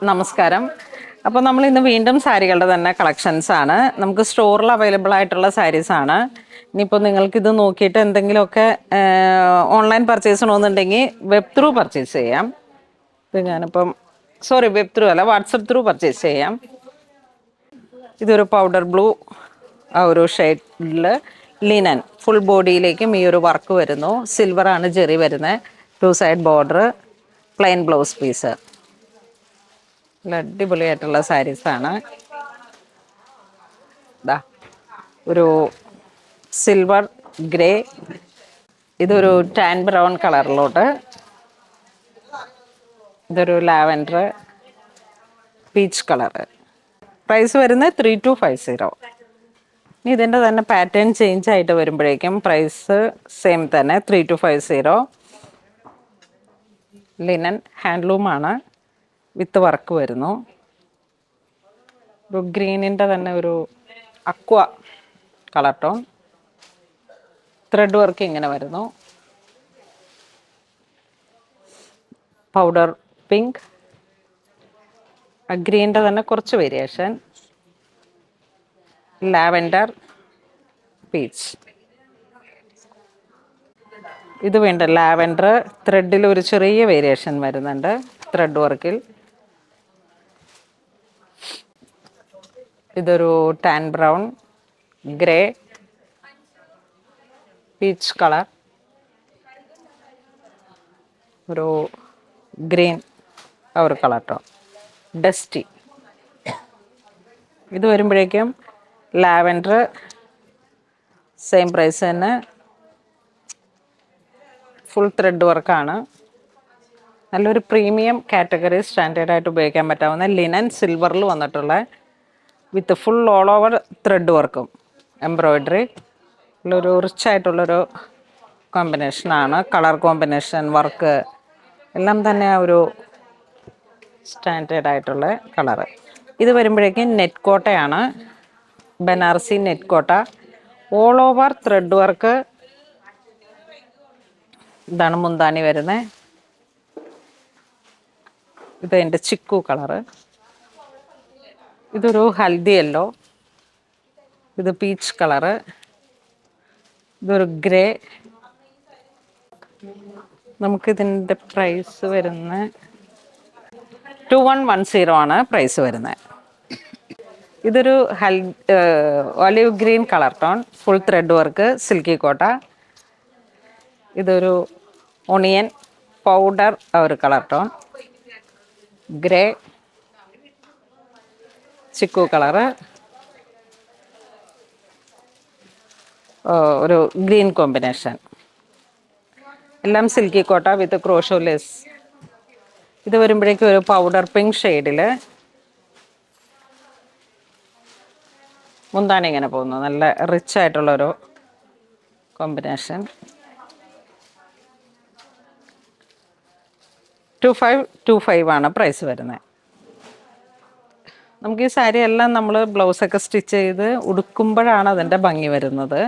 നമസ്കാരം. അപ്പോൾ നമ്മൾ ഇന്ന് വീണ്ടും സാരികളുടെ തന്നെ കളക്ഷൻസ് ആണ്. നമുക്ക് സ്റ്റോറിൽ അവൈലബിൾ ആയിട്ടുള്ള സാരീസ് ആണ്. ഇനിയിപ്പോൾ നിങ്ങൾക്കിത് നോക്കിയിട്ട് എന്തെങ്കിലുമൊക്കെ ഓൺലൈൻ പർച്ചേസ് ചെയ്യണമെന്നുണ്ടെങ്കിൽ വെബ് ത്രൂ പർച്ചേസ് ചെയ്യാം. ഇത് ഞാനിപ്പം വെബ് ത്രൂ അല്ല, വാട്സപ്പ് ത്രൂ പർച്ചേസ് ചെയ്യാം. ഇതൊരു പൗഡർ ബ്ലൂ ആ ഒരു ഷെയ്ഡിൽ ലിനൻ ഫുൾ ബോഡിയിലേക്കും ഈ ഒരു വർക്ക് വരുന്നു. സിൽവറാണ് ജെറി വരുന്നത്. 2 side border, plain blouse piece. നല്ല അടിപൊളിയായിട്ടുള്ള സാരീസാണ്. ഇതാ ഒരു സിൽവർ ഗ്രേ, ഇതൊരു ടാൻ ബ്രൗൺ കളറിലോട്ട്, ഇതൊരു ലാവൻഡർ പീച്ച് കളറ്. പ്രൈസ് വരുന്നത് 3250. ഇനി ഇതിൻ്റെ തന്നെ പാറ്റേൺ ചേഞ്ച് ആയിട്ട് വരുമ്പോഴേക്കും പ്രൈസ് സെയിം തന്നെ 3250. ലിനൻ ഹാൻഡ്ലൂമാണ്, വിത്ത് വർക്ക് വരുന്നു. ഒരു ഗ്രീനിൻ്റെ തന്നെ ഒരു aqua colour tone, thread work ഇങ്ങനെ വരുന്നു. പൗഡർ പിങ്ക്, ഗ്രീനിൻ്റെ തന്നെ കുറച്ച് വേരിയേഷൻ, ലാവൻഡർ പീച്ച്. ഇത് വേണ്ട ലാവൻഡർ ത്രെഡിൽ ഒരു ചെറിയ വേരിയേഷൻ വരുന്നുണ്ട് ത്രെഡ് വർക്കിൽ. ഇതൊരു tan brown, grey, peach colour, ഒരു ഗ്രീൻ ആ ഒരു കളർ ടോൺ, ഡസ്റ്റി. ഇത് വരുമ്പോഴേക്കും ലാവൻഡർ സെയിം പ്രൈസ് തന്നെ, ഫുൾ ത്രെഡ് വർക്കാണ്. നല്ലൊരു പ്രീമിയം കാറ്റഗറി സ്റ്റാൻഡേർഡായിട്ട് ഉപയോഗിക്കാൻ പറ്റാവുന്ന ലിനൻ സിൽവറിൽ വന്നിട്ടുള്ള with full all over thread വർക്കും എംബ്രോയ്ഡറി ഉള്ളൊരു റിച്ച് ആയിട്ടുള്ളൊരു കോമ്പിനേഷനാണ്. കളർ കോമ്പിനേഷൻ, വർക്ക് എല്ലാം തന്നെ ആ ഒരു സ്റ്റാൻഡേർഡായിട്ടുള്ള കളറ്. ഇത് വരുമ്പോഴേക്കും നെറ്റ് കോട്ടയാണ്, Banarasi net Kota, all over thread work. ഇതാണ് മുന്താണി വരുന്നത്. ഇത് എൻ്റെ ചിക്കു കളറ്. ഇതൊരു ഹൽദി യെല്ലോ, ഇത് പീച്ച് കളറ്, ഇതൊരു ഗ്രേ. നമുക്കിതിൻ്റെ പ്രൈസ് വരുന്ന 2110 ആണ് പ്രൈസ് വരുന്നത്. ഇതൊരു olive green colour tone, full thread work, silky Kota. ഇതൊരു ഒണിയൻ പൗഡർ ഒരു colour tone, grey, chikoo colour, ഒരു ഗ്രീൻ കോമ്പിനേഷൻ. എല്ലാം silky Kota with crochet lace. ഇത് വരുമ്പോഴേക്കും ഒരു പൗഡർ പിങ്ക് ഷെയ്ഡിൽ മുന്താണി ഇങ്ങനെ പോകുന്നു. നല്ല റിച്ച് ആയിട്ടുള്ളൊരു കോമ്പിനേഷൻ. 2525 ആണ് പ്രൈസ് വരുന്നത്. നമുക്ക് ഈ സാരി എല്ലാം നമ്മൾ ബ്ലൗസൊക്കെ സ്റ്റിച്ച് ചെയ്ത് ഉടുക്കുമ്പോഴാണ് അതിൻ്റെ ഭംഗി വരുന്നത്.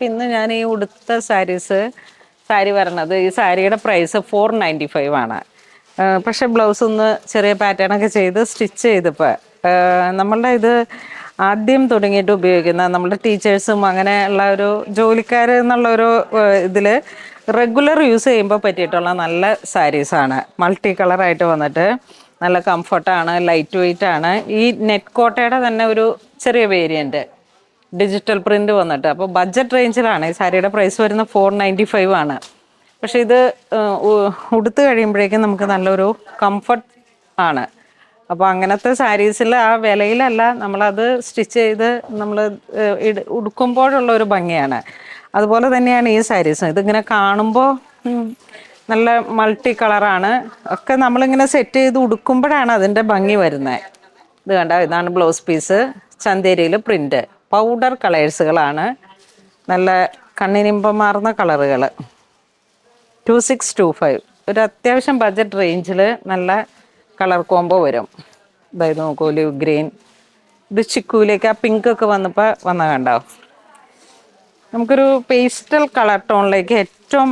പിന്നെ ഞാൻ ഈ ഉടുത്ത സാരി വരണത്, ഈ സാരിയുടെ പ്രൈസ് 495 ആണ്. പക്ഷേ ബ്ലൗസ് ഒന്ന് ചെറിയ പാറ്റേണൊക്കെ ചെയ്ത് സ്റ്റിച്ച് ചെയ്തപ്പോൾ നമ്മളുടെ ഇത് ആദ്യം തുടങ്ങിയിട്ട് ഉപയോഗിക്കുന്ന നമ്മളുടെ ടീച്ചേഴ്സും അങ്ങനെയുള്ള ഒരു ജോലിക്കാർ എന്നുള്ളൊരു ഇതിൽ റെഗുലർ യൂസ് ചെയ്യുമ്പോൾ പറ്റിയിട്ടുള്ള നല്ല സാരീസാണ്. മൾട്ടി കളറായിട്ട് വന്നിട്ട് നല്ല കംഫർട്ടാണ്, ലൈറ്റ് വെയ്റ്റ് ആണ്. ഈ നെറ്റ് കോട്ടയുടെ തന്നെ ഒരു ചെറിയ വേരിയൻറ്റ് ഡിജിറ്റൽ പ്രിൻ്റ് വന്നിട്ട്, അപ്പോൾ ബഡ്ജറ്റ് റേഞ്ചിലാണ്. ഈ സാരിയുടെ പ്രൈസ് വരുന്ന 495 ആണ്. പക്ഷേ ഇത് ഉടുത്ത് കഴിയുമ്പോഴേക്കും നമുക്ക് നല്ലൊരു കംഫർട്ട് ആണ്. അപ്പോൾ അങ്ങനത്തെ സാരീസിൽ ആ വിലയിലല്ല, നമ്മളത് സ്റ്റിച്ച് ചെയ്ത് നമ്മൾ ഉടുക്കുമ്പോഴുള്ള ഒരു ഭംഗിയാണ്. അതുപോലെ തന്നെയാണ് ഈ സാരീസ്. ഇതിങ്ങനെ കാണുമ്പോൾ നല്ല മൾട്ടി കളറാണ് ഒക്കെ, നമ്മളിങ്ങനെ സെറ്റ് ചെയ്ത് ഉടുക്കുമ്പോഴാണ് അതിൻ്റെ ഭംഗി വരുന്നത്. ഇത് കണ്ട, ഇതാണ് ബ്ലൗസ് പീസ്, ചന്തേരിയിൽ പ്രിൻ്റ്, പൗഡർ കളേഴ്സുകളാണ്, നല്ല കണ്ണിനിമ്പമാർന്ന കളറുകൾ. 2625, ഒരു അത്യാവശ്യം ബഡ്ജറ്റ് റേഞ്ചിൽ നല്ല കളർ കോംബോ വരും. അതായത് നോക്കൂ, ഒലിവ് ഗ്രീൻ, ഇത് ചിക്കുവിലേക്ക് ആ പിങ്ക് ഒക്കെ വന്ന കണ്ടോ. നമുക്കൊരു പേസ്റ്റൽ കളർ ടോണിലേക്ക് ഏറ്റവും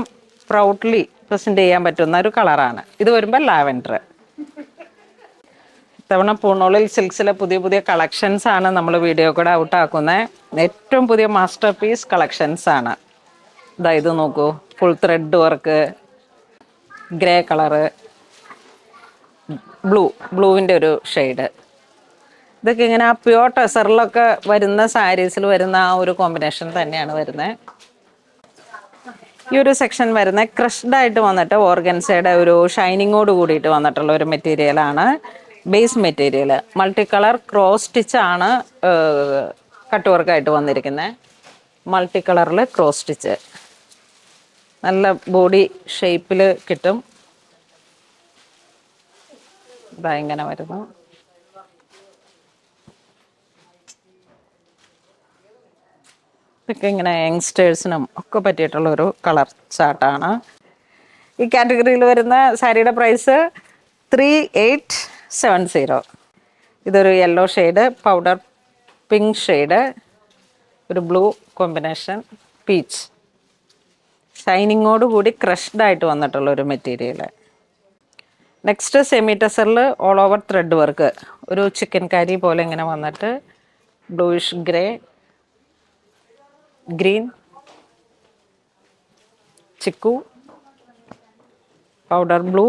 പ്രൗഡ്ലി പ്രസൻറ്റ് ചെയ്യാൻ പറ്റുന്ന ഒരു കളറാണ്. ഇത് വരുമ്പോൾ ലാവൻഡർ. ഇത്തവണ പൂണൂളിൽ സിൽക്സിലെ പുതിയ പുതിയ കളക്ഷൻസ് ആണ് നമ്മൾ വീഡിയോ കൂടെ ഔട്ടാക്കുന്നത്. ഏറ്റവും പുതിയ മാസ്റ്റർ പീസ് കളക്ഷൻസ് ആണ്. ഇത് നോക്കൂ, full thread work, grey colour, ബ്ലൂവിൻ്റെ ഒരു ഷെയ്ഡ്. ഇതൊക്കെ ഇങ്ങനെ ആ പ്യുവർ ടെസറിലൊക്കെ വരുന്ന സാരീസിൽ വരുന്ന ആ ഒരു കോമ്പിനേഷൻ തന്നെയാണ് വരുന്നത്. ഈ ഒരു സെക്ഷൻ വരുന്നത് ക്രഷ്ഡ് ആയിട്ട് വന്നിട്ട് ഓർഗൻസയുടെ ഒരു ഷൈനിങ്ങോട് കൂടിയിട്ട് വന്നിട്ടുള്ള ഒരു മെറ്റീരിയലാണ്. Base material multi colour cross stitch ആണ് കട്ട് വർക്കായിട്ട് വന്നിരിക്കുന്നത്. മൾട്ടി കളറിൽ ക്രോസ് സ്റ്റിച്ച് നല്ല ബോഡി ഷേപ്പിൽ കിട്ടും. ഇങ്ങനെ വരുന്നു. ഇതൊക്കെ ഇങ്ങനെ യങ്സ്റ്റേഴ്സിനും ഒക്കെ പറ്റിയിട്ടുള്ള ഒരു കളർ ചാർട്ടാണ്. ഈ കാറ്റഗറിയിൽ വരുന്ന സാരിയുടെ പ്രൈസ് 3870. ഇതൊരു yellow shade, powder pink shade, ഒരു ബ്ലൂ കോമ്പിനേഷൻ, പീച്ച്, ഷൈനിങ്ങോട് കൂടി ക്രഷ്ഡ് ആയിട്ട് വന്നിട്ടുള്ള ഒരു മെറ്റീരിയൽ. നെക്സ്റ്റ് സെമി ടെസറിൽ ഓൾ ഓവർ ത്രെഡ് വർക്ക്, ഒരു ചിക്കൻ കാരി പോലെ ഇങ്ങനെ വന്നിട്ട് bluish grey, green, chikoo, powder blue,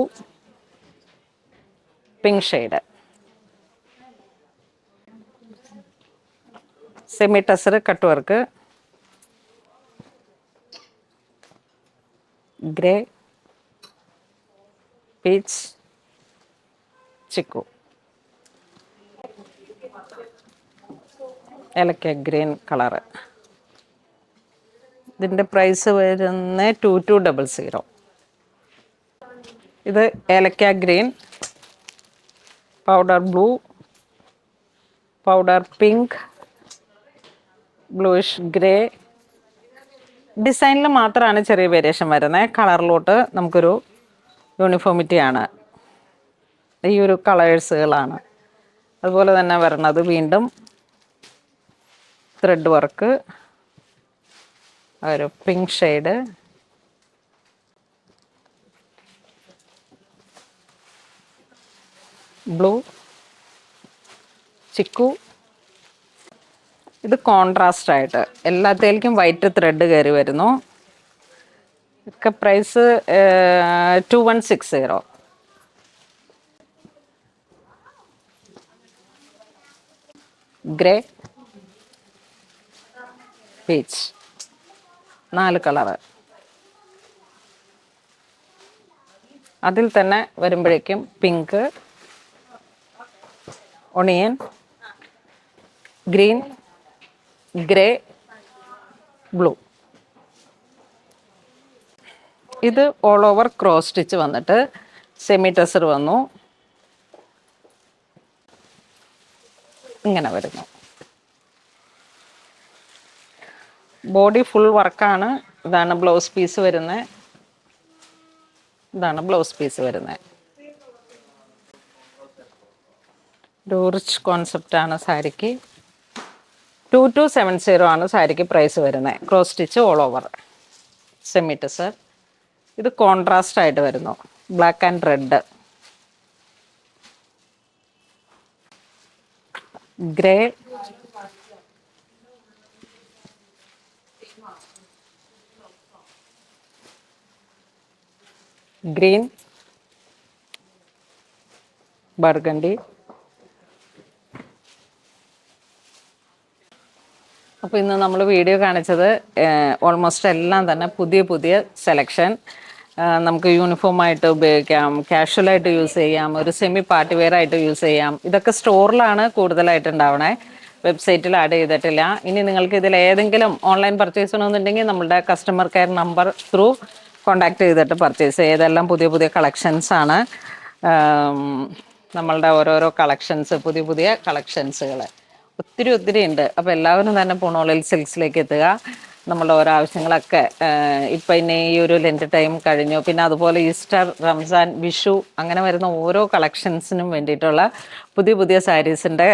pink shade. Semi tussar cut work, grey, peach, chikoo, ഏലക്ക ഗ്രീൻ കളറ്. ഇതിൻ്റെ പ്രൈസ് വരുന്ന 2200. ഇത് ഏലക്ക green, powder blue, powder pink, bluish grey. ഡിസൈനിൽ മാത്രമാണ് ചെറിയ വേരിയേഷൻ വരുന്നത്. കളറിലോട്ട് നമുക്കൊരു യൂണിഫോമിറ്റിയാണ്. ഈ ഒരു കളേഴ്സുകളാണ്. അതുപോലെ തന്നെ വരണത് വീണ്ടും ത്രെഡ് വർക്ക്, ഒരു പിങ്ക് ഷെയ്ഡ്, ബ്ലൂ, ചിക്കു. ഇത് കോൺട്രാസ്റ്റ് ആയിട്ട് എല്ലാത്തേക്കും വൈറ്റ് ത്രെഡ് കയറി വരുന്നു. ഒക്കെ പ്രൈസ് 2160. Grey, peach, 4 colour. അതിൽ തന്നെ വരുമ്പോഴേക്കും pink, onion, green, grey, blue. ഇത് ഓൾ ഓവർ ക്രോസ് സ്റ്റിച്ച് വന്നിട്ട് സെമി ടെസർ വന്നു. ഇങ്ങനെ വരുന്നു. ബോഡി ഫുൾ വർക്കാണ്. ഇതാണ് ബ്ലൗസ് പീസ് വരുന്നത്. ഒരു റിച്ച് കോൺസെപ്റ്റാണ് സാരിക്ക്. 2270 ആണ് സാരിക്ക് പ്രൈസ് വരുന്നത്. Cross stitch all over semi tussar. ഇത് കോൺട്രാസ്റ്റ് ആയിട്ട് വരുന്നു, black and red, grey, green, burgundy. അപ്പോൾ ഇന്ന് നമ്മൾ വീഡിയോ കാണിച്ചത് ഓൾമോസ്റ്റ് എല്ലാം തന്നെ പുതിയ പുതിയ സെലക്ഷൻ. നമുക്ക് യൂണിഫോമായിട്ട് ഉപയോഗിക്കാം, കാഷ്വലായിട്ട് യൂസ് ചെയ്യാം, ഒരു സെമി പാർട്ടി വെയർ ആയിട്ട് യൂസ് ചെയ്യാം. ഇതൊക്കെ സ്റ്റോറിലാണ് കൂടുതലായിട്ട് ഉണ്ടാവണേ, വെബ്സൈറ്റിൽ ആഡ് ചെയ്തിട്ടില്ല. ഇനി നിങ്ങൾക്ക് ഇതിൽ ഏതെങ്കിലും ഓൺലൈൻ പർച്ചേസ് ചെയ്യണമെന്നുണ്ടെങ്കിൽ നമ്മളുടെ customer care number through contact ചെയ്തിട്ട് പർച്ചേസ് ചെയ്യുക. ഇതെല്ലാം പുതിയ പുതിയ കളക്ഷൻസാണ്. നമ്മളുടെ ഓരോരോ കളക്ഷൻസ്, പുതിയ പുതിയ കളക്ഷൻസുകൾ ഒത്തിരി ഉണ്ട്. അപ്പോൾ എല്ലാവരും തന്നെ പൂണോളിൽ സിൽക്സിലേക്ക് എത്തുക. നമ്മളുടെ ഓരോ ആവശ്യങ്ങളൊക്കെ ഇപ്പം ഇനി ഈ ഒരു ലെൻറ്റ് ടൈം കഴിഞ്ഞു, പിന്നെ അതുപോലെ ഈസ്റ്റർ, റംസാൻ, വിഷു അങ്ങനെ വരുന്ന ഓരോ കളക്ഷൻസിനും വേണ്ടിയിട്ടുള്ള പുതിയ പുതിയ സാരീസിൻ്റെ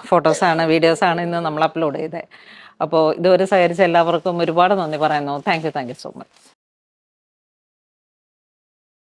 ഫോട്ടോസാണ്, വീഡിയോസാണ് ഇന്ന് നമ്മൾ അപ്ലോഡ് ചെയ്തത്. അപ്പോൾ ഇതുവരെ സഹകരിച്ച എല്ലാവർക്കും ഒരുപാട് നന്ദി പറയുന്നു. Thank you so much.